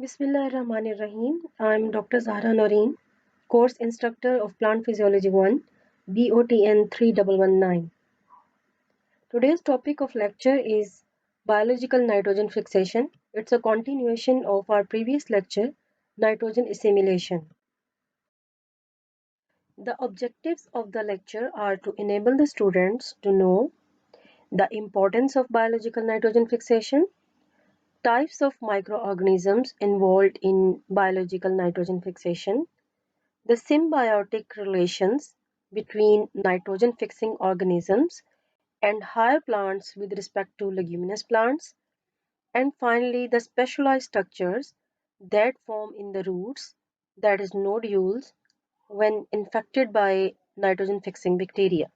Bismillahirrahmanirrahim. I'm Dr. Zahra Noreen, course instructor of Plant Physiology 1, BOTN 3119. Today's topic of lecture is biological nitrogen fixation. It's a continuation of our previous lecture, nitrogen assimilation. The objectives of the lecture are to enable the students to know the importance of biological nitrogen fixation, types of microorganisms involved in biological nitrogen fixation, the symbiotic relations between nitrogen-fixing organisms and higher plants with respect to leguminous plants, and finally the specialized structures that form in the roots, that is nodules, when infected by nitrogen-fixing bacteria.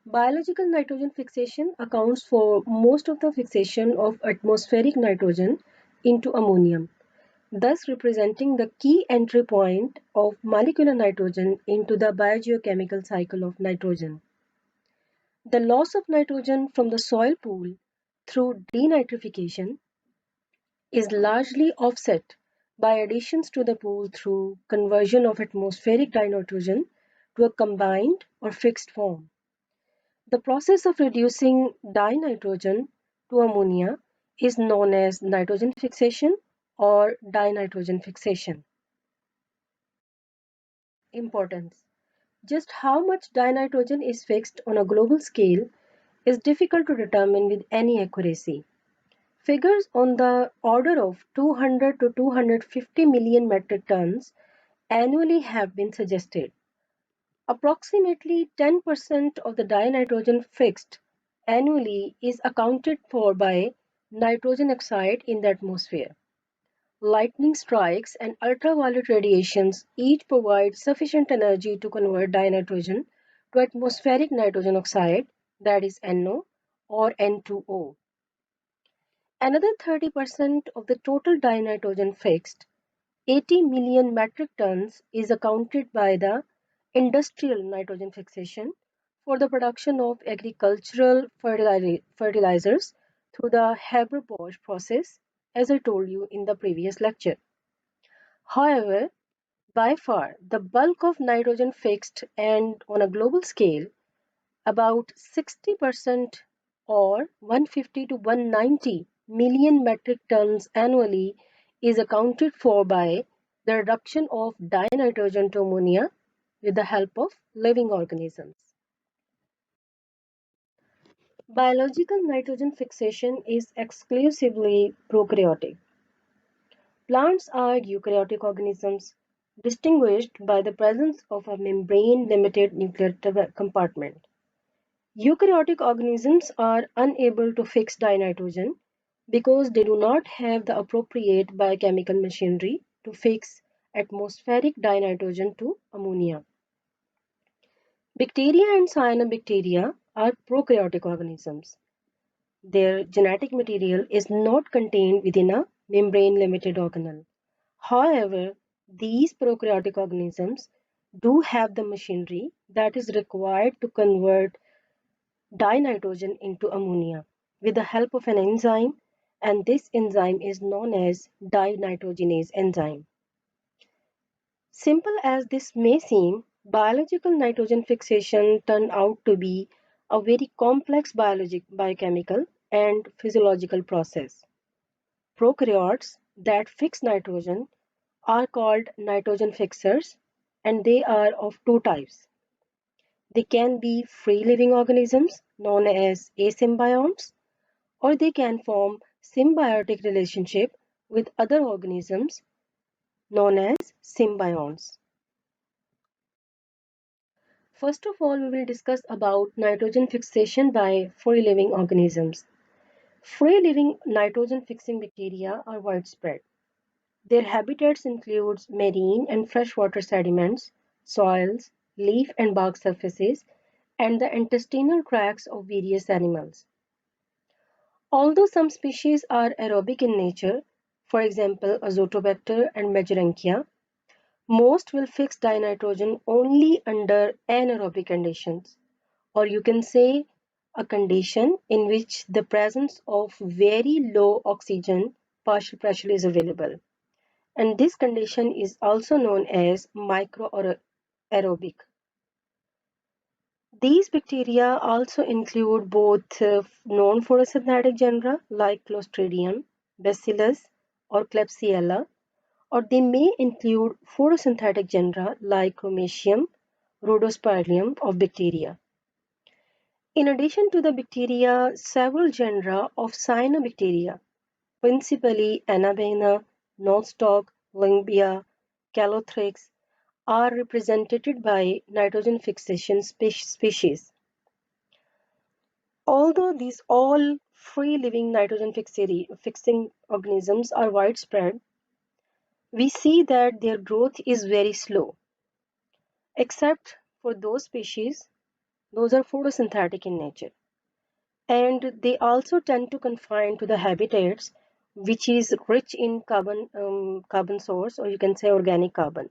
Biological nitrogen fixation accounts for most of the fixation of atmospheric nitrogen into ammonium, thus representing the key entry point of molecular nitrogen into the biogeochemical cycle of nitrogen. The loss of nitrogen from the soil pool through denitrification is largely offset by additions to the pool through conversion of atmospheric dinitrogen to a combined or fixed form. The process of reducing dinitrogen to ammonia is known as nitrogen fixation or dinitrogen fixation. Importance. Just how much dinitrogen is fixed on a global scale is difficult to determine with any accuracy. Figures on the order of 200 to 250 million metric tons annually have been suggested. Approximately 10% of the dinitrogen fixed annually is accounted for by nitrogen oxide in the atmosphere. Lightning strikes and ultraviolet radiations each provide sufficient energy to convert dinitrogen to atmospheric nitrogen oxide, that is NO or N2O. Another 30% of the total dinitrogen fixed, 80 million metric tons, is accounted by the industrial nitrogen fixation for the production of agricultural fertilizers through the Haber-Bosch process, as I told you in the previous lecture. However, by far the bulk of nitrogen fixed, and on a global scale, about 60% or 150 to 190 million metric tons annually is accounted for by the reduction of dinitrogen to ammonia with the help of living organisms. Biological nitrogen fixation is exclusively prokaryotic. Plants are eukaryotic organisms distinguished by the presence of a membrane-limited nuclear compartment. Eukaryotic organisms are unable to fix dinitrogen because they do not have the appropriate biochemical machinery to fix atmospheric dinitrogen to ammonia. Bacteria and cyanobacteria are prokaryotic organisms. Their genetic material is not contained within a membrane-limited organelle. However, these prokaryotic organisms do have the machinery that is required to convert dinitrogen into ammonia with the help of an enzyme, and this enzyme is known as dinitrogenase enzyme. Simple as this may seem, biological nitrogen fixation turned out to be a very complex biochemical and physiological process. Prokaryotes that fix nitrogen are called nitrogen fixers, and they are of two types. They can be free living organisms known as asymbionts, or they can form symbiotic relationship with other organisms known as symbionts. First of all, we will discuss about nitrogen fixation by free living organisms. Free living nitrogen fixing bacteria are widespread. Their habitats include marine and freshwater sediments, soils, leaf and bark surfaces, and the intestinal tracts of various animals. Although some species are aerobic in nature, for example Azotobacter and Majorankia, most will fix dinitrogen only under anaerobic conditions, or you can say a condition in which the presence of very low oxygen partial pressure is available. And this condition is also known as microaerobic. These bacteria also include both non-photosynthetic genera like Clostridium, Bacillus, or Klebsiella, or they may include photosynthetic genera like Chromatium, Rhodospiralium of bacteria. In addition to the bacteria, several genera of cyanobacteria, principally Anabaena, Nostoc, Lyngbia, Calothrix, are represented by nitrogen fixation species. Although these all free-living nitrogen fixing organisms are widespread, we see that their growth is very slow, except for those species, those are photosynthetic in nature. And they also tend to confine to the habitats which is rich in carbon source, or you can say organic carbon.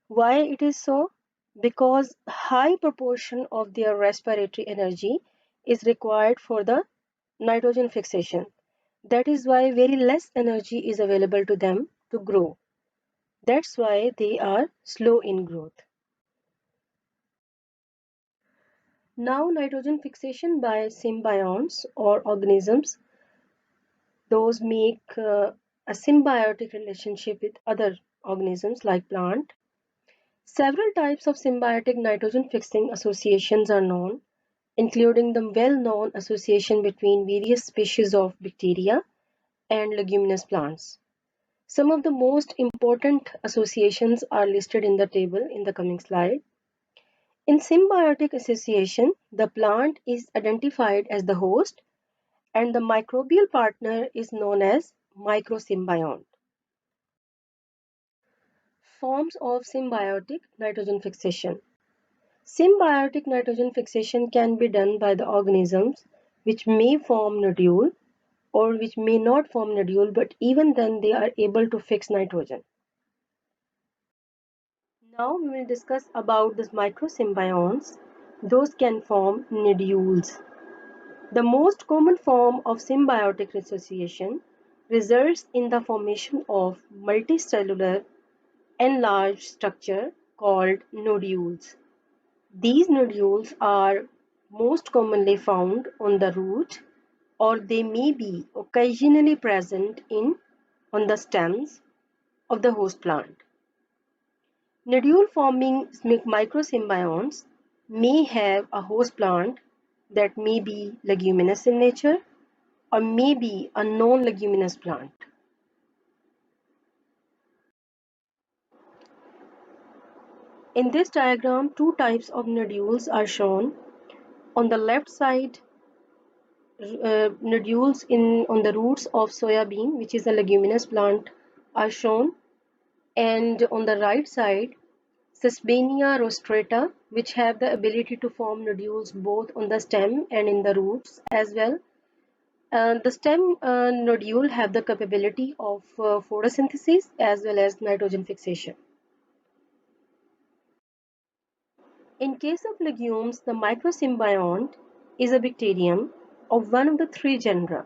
Why it is so? Because high proportion of their respiratory energy is required for the nitrogen fixation. That is why very less energy is available to them to grow. That's why they are slow in growth. Now, nitrogen fixation by symbionts or organisms, those make a symbiotic relationship with other organisms like plant. Several types of symbiotic nitrogen fixing associations are known, including the well-known association between various species of bacteria and leguminous plants. Some of the most important associations are listed in the table in the coming slide. In symbiotic association, the plant is identified as the host and the microbial partner is known as microsymbiont. Forms of symbiotic nitrogen fixation. Symbiotic nitrogen fixation can be done by the organisms which may form nodule or which may not form nodule, but even then they are able to fix nitrogen. Now we will discuss about the microsymbionts. Those can form nodules. The most common form of symbiotic association results in the formation of multicellular enlarged structure called nodules. These nodules are most commonly found on the root, or they may be occasionally present on the stems of the host plant. Nodule forming microsymbionts may have a host plant that may be leguminous in nature or may be a non-leguminous plant. In this diagram, two types of nodules are shown. On the left side, nodules on the roots of soya bean, which is a leguminous plant, are shown, and on the right side, Sesbania rostrata, which have the ability to form nodules both on the stem and in the roots as well. The stem nodule have the capability of photosynthesis as well as nitrogen fixation. In case of legumes, the microsymbiont is a bacterium of one of the three genera,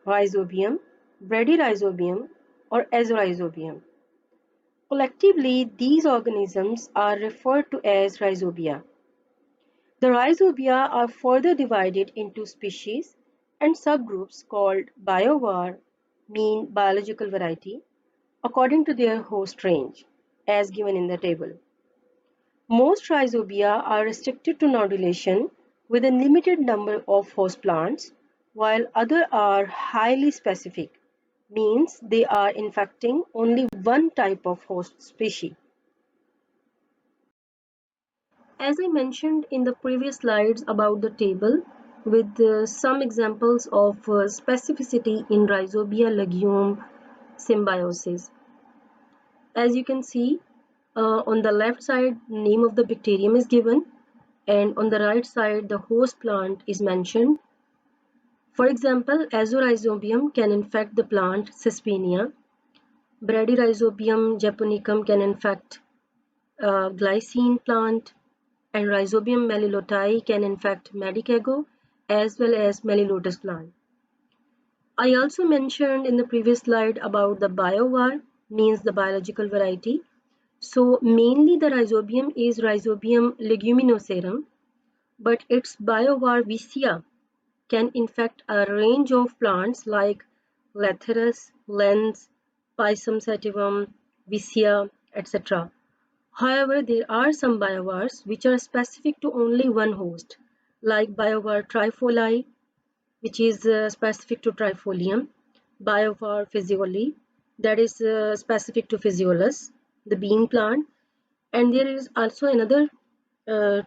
Rhizobium, Bradyrhizobium, or Azorhizobium. Collectively, these organisms are referred to as rhizobia. The rhizobia are further divided into species and subgroups called biovar, mean biological variety, according to their host range, as given in the table. Most rhizobia are restricted to nodulation with a limited number of host plants, while others are highly specific, means they are infecting only one type of host species. As I mentioned in the previous slides about the table, with some examples of specificity in rhizobia legume symbiosis. As you can see, on the left side, name of the bacterium is given, and on the right side, the host plant is mentioned. For example, Azorhizobium can infect the plant Sesbania. Bradyrhizobium japonicum can infect glycine plant. and Rhizobium melilotei can infect Medicago as well as Melilotus plant. I also mentioned in the previous slide about the biovar, means the biological variety. So mainly the Rhizobium is Rhizobium leguminosarum, but its biovar Vicia can infect a range of plants like Lathyrus, Lens, Pisum sativum, Vicia, etc. However, there are some biovars which are specific to only one host, like biovar trifoli, which is specific to Trifolium, biovar physioli, that is specific to Physiolus, the bean plant, and there is also another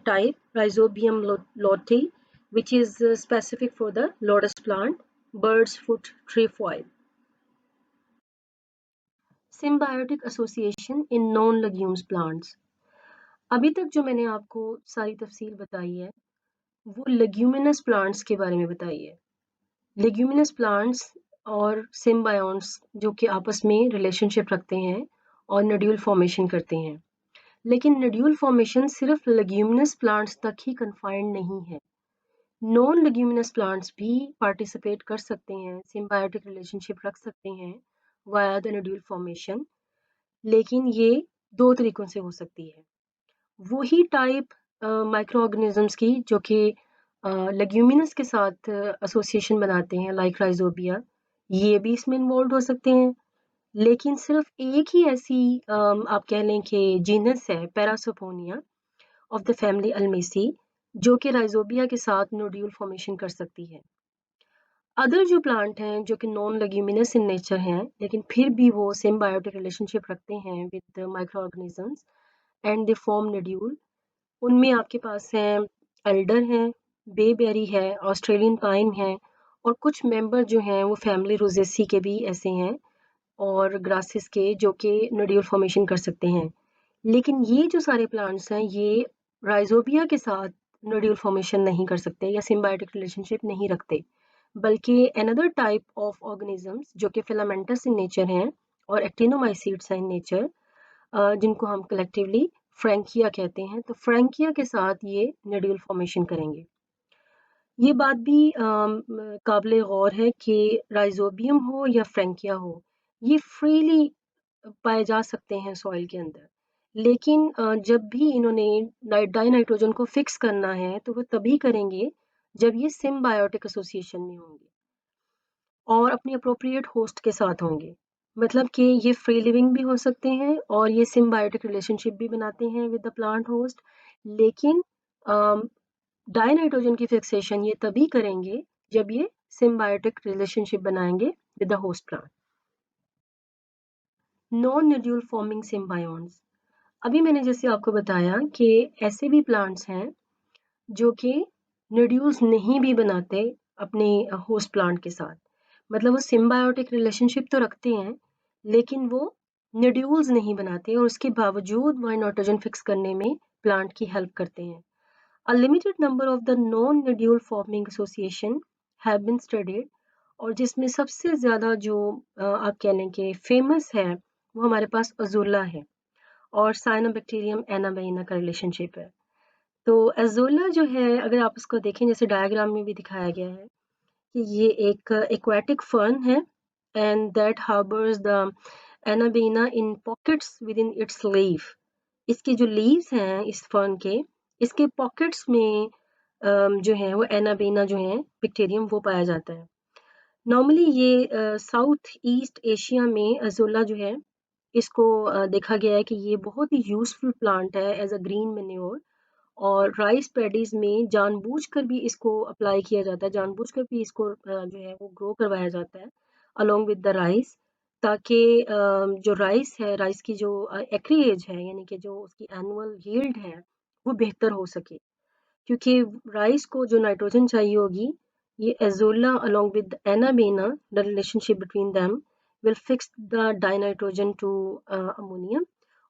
type, Rhizobium lotti, which is specific for the lotus plant, bird's foot trefoil. Symbiotic association in non-legumes plants. अभी तक जो मैंने आपको सारी तफसील बताई है वो लेग्यूमिनस प्लांट्स के बारे में बताई है. लेग्यूमिनस प्लांट्स और सिम्बायोन्ट्स जो कि आपस में रिलेशनशिप रखते हैं और नड्यूल फॉर्मेशन करते हैं. लेकिन नड्यूल फॉर्मेशन सिर्फ लेग्यूमिनस प्लांट्स तक ही कन्फाइंड नहीं है. नॉन लेग्यूमिनस प्लांट्स भी पार्टिसिपेट कर सकते हैं, सिम्बायोटिक रिलेशनशिप रख सकते हैं वाया द नड्यूल फॉर्मेशन, लेकिन ये दो तरीकों से हो सकती है. वही टाइप माइक्रो ऑर्गेनिजम्स की जो कि लेग्यूमिनस के साथ एसोसिएशन बनाते हैं लाइक राइजोबिया, ये भी इसमें इन्वॉल्व हो सकते हैं. लेकिन सिर्फ एक ही ऐसी आप कह लें कि जीनस है पैरासोपोनिया ऑफ द फैमिली अल्मेसी जो कि राइजोबिया के साथ नोड्यूल फॉर्मेशन कर सकती है. अदर जो प्लांट हैं जो कि नॉन लेग्यूमिनस इन नेचर हैं लेकिन फिर भी वो सिम्बायोटिक रिलेशनशिप रखते हैं with micro organisms and they form nodule, उनमें आपके पास हैं एल्डर है, बेबेरी है, ऑस्ट्रेलियन पाइन है और कुछ मेंबर जो हैं वो फैमिली रोजेसी के भी ऐसे हैं और ग्रासेस के जो कि नोड्यूल फॉर्मेशन कर सकते हैं. लेकिन ये जो सारे प्लांट्स हैं ये राइजोबिया के साथ नोड्यूल फॉर्मेशन नहीं कर सकते या सिम्बायोटिक रिलेशनशिप नहीं रखते, बल्कि अनदर टाइप ऑफ ऑर्गेनिजम्स जो कि फिलामेंटस इन नेचर हैं और एक्टिनोमाइसीड्स हैं इन नेचर, जिनको हम कलेक्टिवली फ्रैंकिया कहते हैं, तो फ्रैंकिया के साथ ये नोड्यूल फॉर्मेशन करेंगे. ये बात भी काबिल गौर है कि राइजोबियम हो या फ्रैंकिया हो, ये फ्रीली पाए जा सकते हैं सॉइल के अंदर. लेकिन जब भी इन्होंने डाई नाइट्रोजन को फिक्स करना है तो वो तभी करेंगे जब ये सिम्बायोटिक एसोसिएशन में होंगे और अपनी अप्रोप्रिएट होस्ट के साथ होंगे. मतलब कि ये फ्री लिविंग भी हो सकते हैं और ये सिम्बायोटिक रिलेशनशिप भी बनाते हैं विद द प्लांट होस्ट. लेकिन डाई नाइट्रोजन की फिक्सेशन ये तभी करेंगे जब ये सिम्बायोटिक रिलेशनशिप बनाएंगे with the host plant. Non nodule forming symbionts. अभी मैंने जैसे आपको बताया कि ऐसे भी प्लांट्स हैं जो कि नोड्यूल्स नहीं भी बनाते अपने होस्ट प्लांट के साथ. मतलब वो सिम्बायोटिक रिलेशनशिप तो रखते हैं लेकिन वो नोड्यूल्स नहीं बनाते और उसके बावजूद वह नाइट्रोजन फिक्स करने में प्लांट की हेल्प करते हैं. A limited number of the non-nodule forming association have been studied और जिसमें सबसे ज़्यादा जो आप कह लें कि फेमस है वो हमारे पास अजोला है और साइनोबैक्टीरियम एनाबेना का रिलेशनशिप है. तो अजोला जो है अगर आप उसको देखें जैसे डायग्राम में भी दिखाया गया है कि ये एक एक्वाटिक फर्न है and that harbours the anabaena in pockets with in its leaf. इसके जो लीव्स हैं इस फर्न के, इसके पॉकेट्स में जो है वो एनाबेना जो है बैक्टीरियम वो पाया जाता है. नॉर्मली ये साउथ ईस्ट एशिया में अजोला जो है इसको देखा गया है कि ये बहुत ही यूजफुल प्लांट है एज अ ग्रीन मैन्योर और राइस पैडीज में जानबूझकर भी इसको अप्लाई किया जाता है, जानबूझकर भी इसको जो है वो ग्रो करवाया जाता है अलोंग विद द राइस, ताकि जो राइस है, राइस की जो एक्रीएज है यानी कि जो उसकी एनुअल यील्ड है वो बेहतर हो सके. क्योंकि राइस को जो नाइट्रोजन चाहिए होगी, ये azolla along with anabaena the relationship between them will fix the dinitrogen to ammonium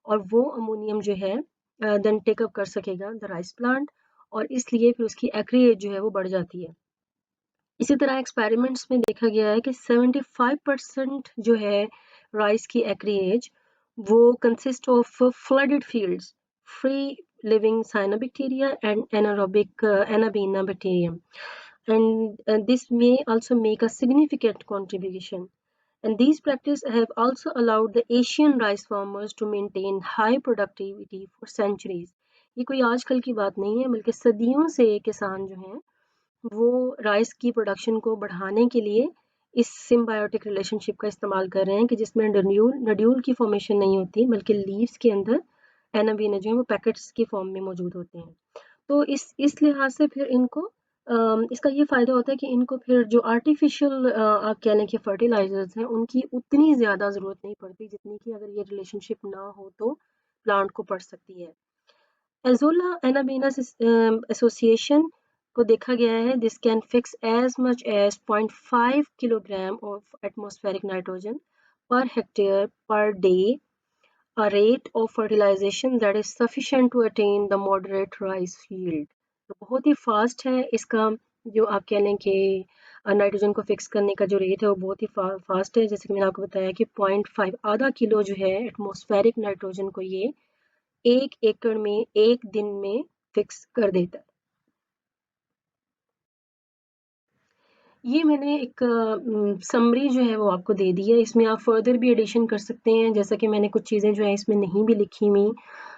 और वो अमोनियम जो है देन टेकअप कर सकेगा द राइस प्लांट और इसलिए फिर उसकी एक्रीएज जो है वो बढ़ जाती है. इसी तरह एक्सपेरिमेंट्स में देखा गया है कि 75% जो है राइस की एक्रीएज वो consist of flooded fields, free living cyanobacteria and anaerobic Anabaena and this may also make a significant contribution. And these practices have also allowed the Asian rice farmers to maintain high productivity for centuries. ये कोई आजकल की बात नहीं है, बल्कि सदियों से किसान जो हैं वो राइस की प्रोडक्शन को बढ़ाने के लिए इस सिम्बायोटिक रिलेशनशिप का इस्तेमाल कर रहे हैं कि जिसमें नड्यूल की फॉर्मेशन नहीं होती, बल्कि लीव्स के अंदर एनाबीना जो है वो पैकेट्स की फॉर्म में मौजूद होते हैं। तो इस लिहाज से फिर इनको इसका ये फ़ायदा होता है कि इनको फिर जो आर्टिफिशियल आप कह लें कि फर्टिलाइज़र्स हैं, उनकी उतनी ज़्यादा ज़रूरत नहीं पड़ती जितनी कि अगर ये रिलेशनशिप ना हो तो प्लांट को पड़ सकती है। एज़ोला एनाबेनस एसोसिएशन को देखा गया है this can fix as much as 0.5 kilogram of atmospheric nitrogen per hectare per day, a rate of fertilization that is sufficient to attain the moderate rice yield. तो बहुत ही फास्ट है इसका, जो आप कह लें कि नाइट्रोजन को फिक्स करने का जो रेट है वो बहुत ही फास्ट है। जैसे कि मैंने आपको बताया कि 0.5 आधा किलो जो है एटमॉस्फेरिक नाइट्रोजन को ये 1 एकड़ में 1 दिन में फिक्स कर देता है। ये मैंने एक समरी जो है वो आपको दे दी है, इसमें आप फर्दर भी एडिशन कर सकते हैं, जैसा कि मैंने कुछ चीज़ें जो है इसमें नहीं भी लिखी हुई।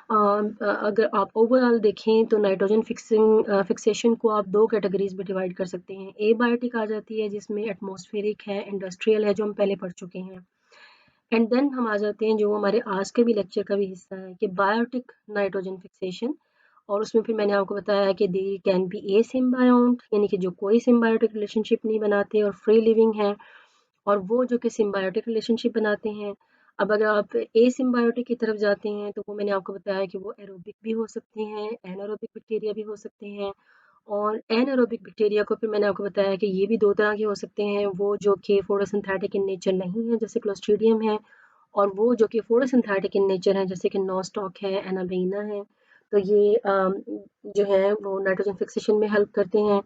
अगर आप ओवरऑल देखें तो नाइट्रोजन फिक्सेशन को आप 2 कैटेगरीज में डिवाइड कर सकते हैं। एबायोटिक आ जाती है जिसमें एटमॉस्फेरिक है, इंडस्ट्रियल है जो हम पहले पढ़ चुके हैं, एंड देन हम आ जाते हैं जो हमारे आज के भी लेक्चर का भी हिस्सा है कि बायोटिक नाइट्रोजन फिक्सेशन। और उसमें फिर मैंने आपको बताया कि they can be A symbiote, यानी कि जो कोई सिम्बायोटिक रिलेशनशिप नहीं बनाते और फ्री लिविंग है, और वो जो कि सिम्बायोटिक रिलेशनशिप बनाते हैं। अब अगर आप ए सिम्बायोटिक की तरफ जाते हैं तो वो मैंने आपको बताया कि वो एरोबिक भी हो सकते हैं, एनारोबिक बैक्टीरिया भी हो सकते हैं। और एनारोबिक बैक्टीरिया को फिर मैंने आपको बताया कि ये भी 2 तरह के हो सकते हैं, वो जो कि फोटोसिंथेटिक इन नेचर नहीं है जैसे क्लोस्ट्रीडियम है, और वो जो कि फोटोसिंथेटिक इन नेचर है जैसे कि नोस्टॉक है, एनाबेना है। तो ये जो है वो नाइट्रोजन फिक्सेशन में हेल्प करते हैं।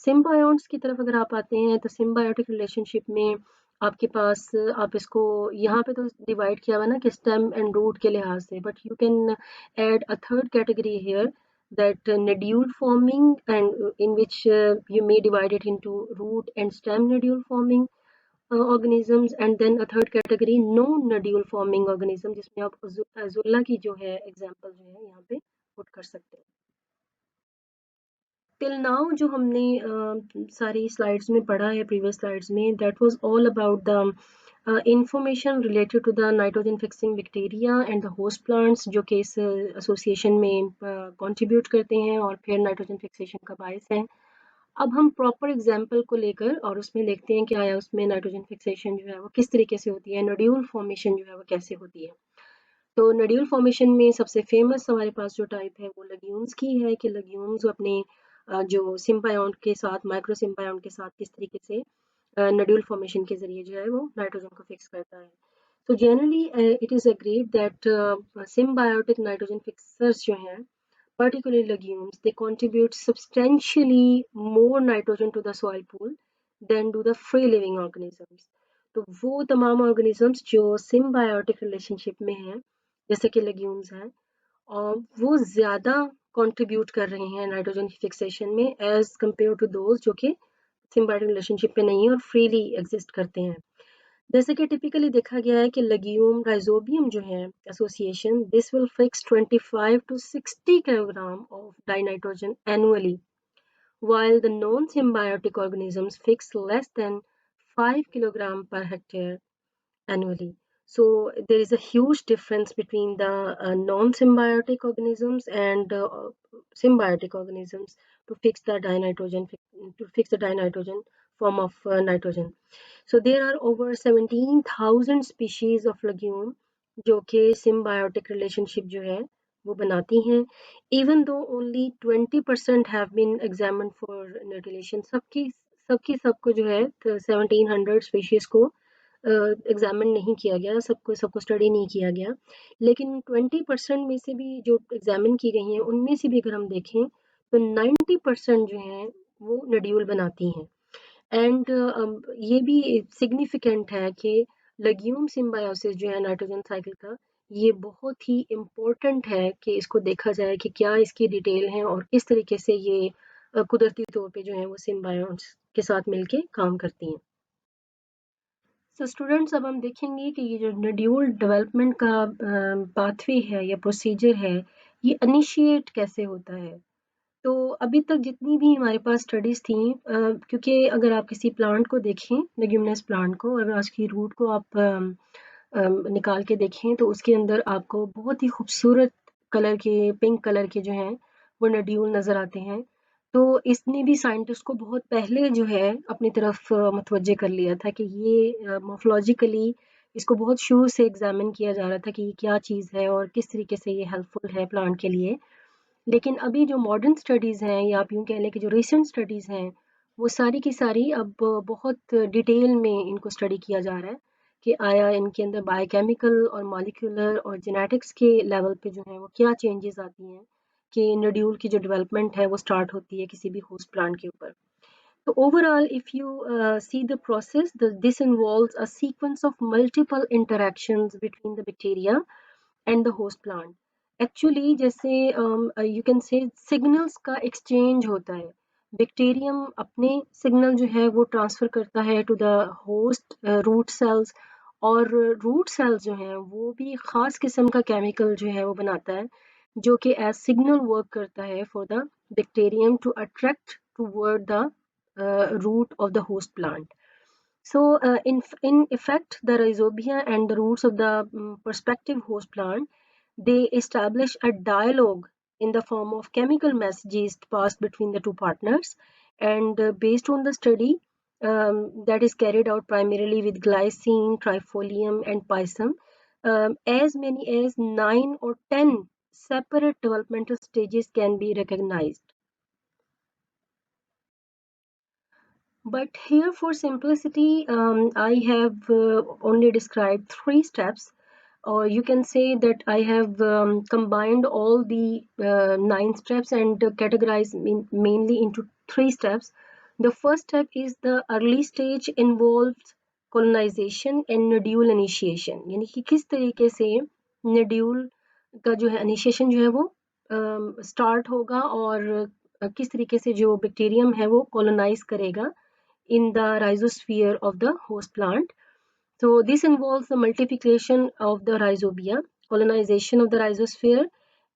सिम्बायोट्स की तरफ अगर आप आते हैं तो सिम्बायोटिक रिलेशनशिप में आपके पास, आप इसको यहाँ पे तो डिवाइड किया हुआ ना कि स्टेम एंड रूट के लिहाज से, but you can add a third category here that nodule forming, and in which you may divide it into root and stem nodule forming organisms, and then a third category no nodule forming organism, जिसमें आप azolla की जो है example जो है यहाँ पे put कर सकते हैं। टिल नाउ जो हमने सारी स्लाइड्स में पढ़ा है, प्रीवियस स्लाइड्स में, that was all about the information related to the nitrogen fixing bacteria and the host plants जो कि इस एसोसिएशन में कंट्रीब्यूट करते हैं और फिर नाइट्रोजन फिक्सेशन का बायस हैं। अब हम प्रॉपर एग्जाम्पल को लेकर और उसमें देखते हैं कि आया उसमें नाइट्रोजन फिक्सेशन जो है वो किस तरीके से होती है, नोड्यूल फॉर्मेशन जो है वो कैसे होती है। तो नोड्यूल फॉर्मेशन में सबसे फेमस हमारे पास जो टाइप है वो लेग्यूम्स की है कि लेग्यूम्स अपने जो सिम्बायोट के साथ, माइक्रो सिम्बायोट के साथ किस तरीके से नोड्यूल फॉर्मेशन के जरिए जो है वो नाइट्रोजन को फिक्स करता है। So generally, it is agreed that symbiotic nitrogen fixers जो हैं, particularly legumes, they contribute substantially more nitrogen to the soil pool than do the free living organisms. तो वो तमाम organisms जो symbiotic relationship में हैं, जैसे कि legumes हैं, और वो ज़्यादा contribute कर रहे हैं नाइट्रोजन की फिक्सेशन में एज कम्पेयर टू दोज जो कि symbiotic relationship में नहीं है और freely exist करते हैं। जैसे कि टिपिकली देखा गया है कि लेग्यूम राइजोबियम जो है association, this will fix 25 to 60 kilogram of dinitrogen annually, while the non-symbiotic organisms fix less than 5 kilogram per hectare annually. So there is a huge difference between the non-symbiotic organisms and symbiotic organisms to fix the dinitrogen form of nitrogen. So there are over 17,000 species of legume जो कि symbiotic relationship जो है वो बनाती हैं। Even though only 20% have been examined for nutrition, सबकी सबको जो है 1700 species को एग्जामिन नहीं किया गया, सबको स्टडी नहीं किया गया, लेकिन 20% में से भी जो एग्जामिन की गई हैं उनमें से भी अगर हम देखें तो 90% जो हैं वो नड्यूल बनाती हैं। एंड ये भी सिग्निफिकेंट है कि लेग्यूम सिम्बायोसिस जो है नाइट्रोजन साइकिल का, ये बहुत ही इम्पोर्टेंट है कि इसको देखा जाए कि क्या इसकी डिटेल है और किस तरीके से ये कुदरती तौर पे जो है वो सिम्बायोट्स के साथ मिलके काम करती हैं। सो स्टूडेंट्स, अब हम देखेंगे कि ये जो नोड्यूल डेवलपमेंट का पाथवे है या प्रोसीजर है, ये इनिशिएट कैसे होता है। तो अभी तक जितनी भी हमारे पास स्टडीज़ थी, क्योंकि अगर आप किसी प्लांट को देखें, लेग्यूमिनस प्लांट को, और उसकी रूट को आप निकाल के देखें, तो उसके अंदर आपको बहुत ही खूबसूरत कलर के, पिंक कलर के जो हैं वो नोड्यूल नज़र आते हैं। तो इसने भी साइंटिस्ट को बहुत पहले जो है अपनी तरफ मुतवज्जे कर लिया था कि ये मॉर्फोलॉजिकली इसको बहुत शुरू से एग्जामिन किया जा रहा था कि ये क्या चीज़ है और किस तरीके से ये हेल्पफुल है प्लांट के लिए। लेकिन अभी जो मॉडर्न स्टडीज़ हैं, या आप यूँ कह लें कि जो रिसेंट स्टडीज़ हैं, वो सारी की सारी अब बहुत डिटेल में इनको स्टडी किया जा रहा है कि आया इनके अंदर बायोकेमिकल और मॉलिक्यूलर और जेनेटिक्स के लेवल पे जो है वो क्या चेंजेस आती हैं कि नोड्यूल की जो डेवलपमेंट है वो स्टार्ट होती है किसी भी होस्ट प्लांट के ऊपर। So overall, if you see the process, this involves a sequence of multiple interactions between the bacteria and the host plant. Actually, जैसे you can say signals का exchange होता है. बैक्टीरियम अपने सिग्नल जो है वो ट्रांसफर करता है to the host root cells, और रूट सेल्स जो हैं वो भी ख़ास किस्म का केमिकल जो है वो बनाता है जो कि एज सिग्नल वर्क करता है for the bacterium to attract toward द root of the host plant. So, in effect, the rhizobia and the roots of the prospective host plant, they establish a dialogue in the form of chemical messages passed between the two partners. And based on the study that is carried out primarily with glycine, trifolium, and pisum, as many as 9 or 10 separate developmental stages can be recognized. But here, for simplicity, I have only described 3 steps, or you can say that I have combined all the 9 steps and categorized mainly into 3 steps. The first step is the early stage involves colonization and nodule initiation, यानी कि किस तरीके से nodule का जो है initiation जो है वो start होगा और किस तरीके से जो bacterium है वो colonize करेगा in the rhizosphere of the host plant. So this involves the multiplication of the rhizobia, colonization of the rhizosphere,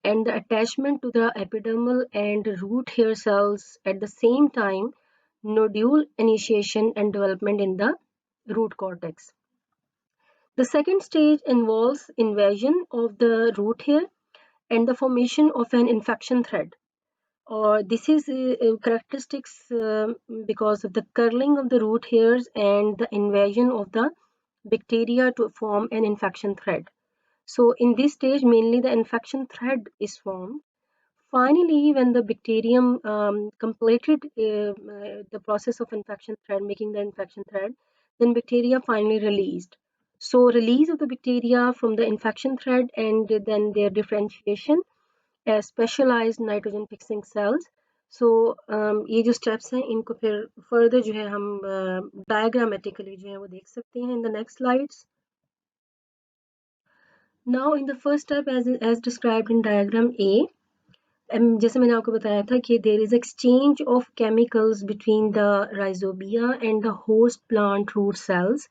and the attachment to the epidermal and root hair cells at the same time, nodule initiation and development in the root cortex. The second stage involves invasion of the root hair and the formation of an infection thread. Or this is characteristics because of the curling of the root hairs and the invasion of the bacteria to form an infection thread. So in this stage, mainly the infection thread is formed. Finally, when the bacterium completed the process of infection thread, making the infection thread, then bacteria finally released. So release of the bacteria from the infection thread and then their differentiation as specialized nitrogen fixing cells. So ये जो steps हैं इनको फिर further जो है हम diagrammatically जो है वो देख सकते हैं in the next slides. Now in the first step as described in diagram A, जैसे मैंने आपको बताया था कि there is exchange of chemicals between the rhizobia and the host plant root cells.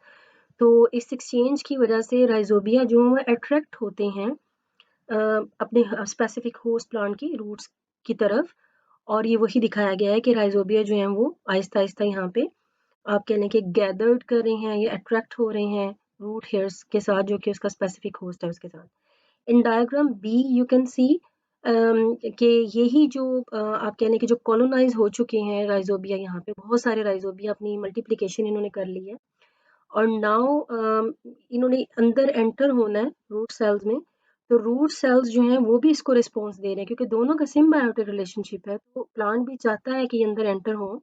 तो इस exchange की वजह से rhizobia जो है attract होते हैं अपने स्पेसिफिक होस्ट प्लांट की रूट्स की तरफ, और ये वही दिखाया गया है कि राइजोबिया जो है वो आहिस्ता आहिस्ता यहाँ पे आप कह लें कि गैदर्ड कर रहे हैं या अट्रैक्ट हो रहे हैं रूट हेयर्स के साथ जो कि उसका स्पेसिफिक होस्ट है उसके साथ. In diagram B you can see कि यही जो आप कह लें कि जो कॉलोनाइज हो चुके हैं राइजोबिया, यहाँ पे बहुत सारे राइजोबिया अपनी मल्टीप्लिकेशन इन्होंने कर ली है और नाउ इन्होंने अंदर एंटर होना है रूट सेल्स में. तो रूट सेल्स जो हैं वो भी इसको रिस्पॉन्स दे रहे हैं क्योंकि दोनों का सिम्बायोटिक रिलेशनशिप है, तो प्लांट भी चाहता है कि ये अंदर एंटर हो.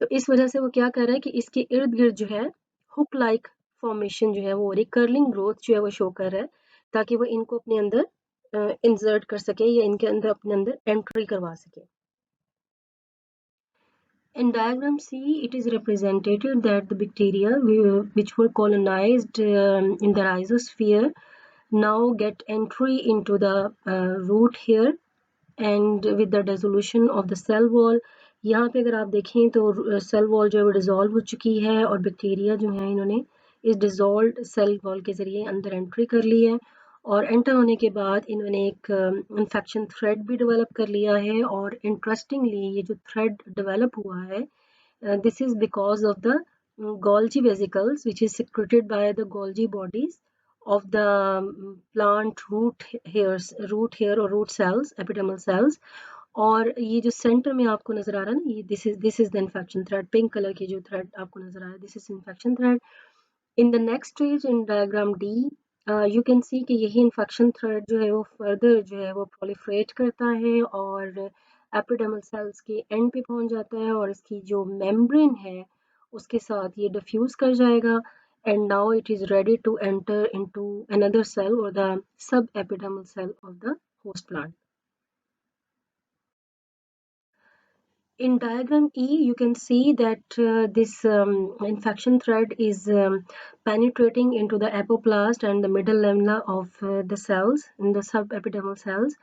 तो इस वजह से वो क्या कर रहा है कि इसके इर्द गिर्द जो है हुक लाइक फॉर्मेशन जो है वो रिकर्लिंग ग्रोथ जो है वो शो कर रहा है ताकि वो इनको अपने अंदर इंसर्ट कर सके या इनके अंदर अपने अंदर एंट्री करवा सके. In diagram C, it is represented that the bacteria which were colonized in the rhizosphere now get entry into the root here and with the dissolution of the cell wall. यहाँ पे अगर आप देखें तो cell wall जो है वो dissolve हो चुकी है और बैक्टीरिया जो है इन्होंने इस डिज़ोल्व्ड सेल वॉल के ज़रिए अंदर एंट्री कर ली है और एंटर होने के बाद इन्होंने एक इन्फेक्शन थ्रेड भी डेवलप कर लिया है और इंटरेस्टिंगली ये जो थ्रेड डेवलप हुआ है this is because of the Golgi vesicles which is secreted by the Golgi bodies of the plant root hair or root cells, epidermal cells. और ये जो सेंटर में आपको नजर आ रहा है ना, ये this is the infection thread, pink colour की जो थ्रेड आपको नजर आ रहा है, this is infection thread. In the next stage in diagram D, you can see कि यही infection thread जो है वो further जो है वो proliferate करता है और epidermal cells के end पे पहुंच जाता है और इसकी जो membrane है उसके साथ ये diffuse कर जाएगा and now it is ready to enter into another cell or the subepidermal cell of the host plant. In diagram E, you can see that this infection thread is penetrating into the apoplast and the middle lamina of the cells in the subepidermal cells.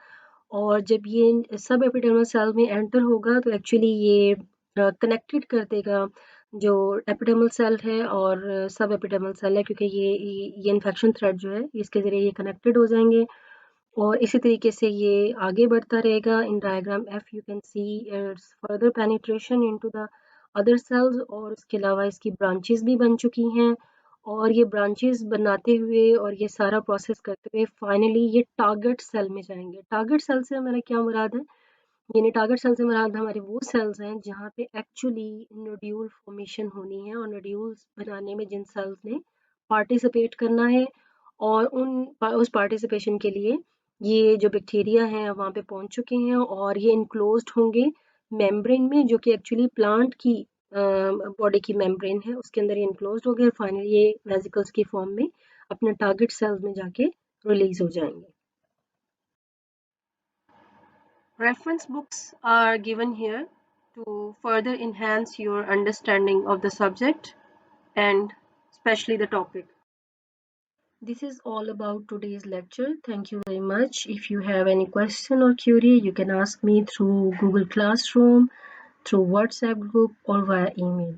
और जब ये सब epidermal cell में enter होगा तो actually ये connected कर देगा जो एपिडर्मल सेल है और सब एपिडर्मल सेल है क्योंकि ये इन्फेक्शन थ्रेड जो है इसके ज़रिए ये कनेक्टेड हो जाएंगे और इसी तरीके से ये आगे बढ़ता रहेगा. In diagram F you can see it's further penetration into the other sales और उसके अलावा इसकी ब्रांचेस भी बन चुकी हैं और ये ब्रांचेस बनाते हुए और ये सारा प्रोसेस करते हुए फाइनली ये टारगेट सेल में जाएंगे. टारगेट सेल से हमारा क्या मुराद है? यानी टारगेट सेल से मुराद हमारे वो सेल्स हैं जहाँ पे एक्चुअली नोड्यूल फॉर्मेशन होनी है और नोड्यूल्स बनाने में जिन सेल्स ने पार्टिसिपेट करना है और उस पार्टिसिपेशन के लिए ये जो बैक्टीरिया हैं वहाँ पे पहुँच चुके हैं और ये इनक्लोज्ड होंगे मेम्ब्रेन में जो कि एक्चुअली प्लांट की बॉडी की मेम्ब्रेन है उसके अंदर ये इनक्लोज्ड हो गए और फाइनली ये वेसिकल्स की फॉर्म में अपने टारगेट सेल्स में जाके रिलीज हो जाएंगे. Reference books are given here to further enhance your understanding of the subject and especially the topic. This is all about today's lecture. Thank you very much. If you have any question or query, you can ask me through Google Classroom, through WhatsApp group or via email.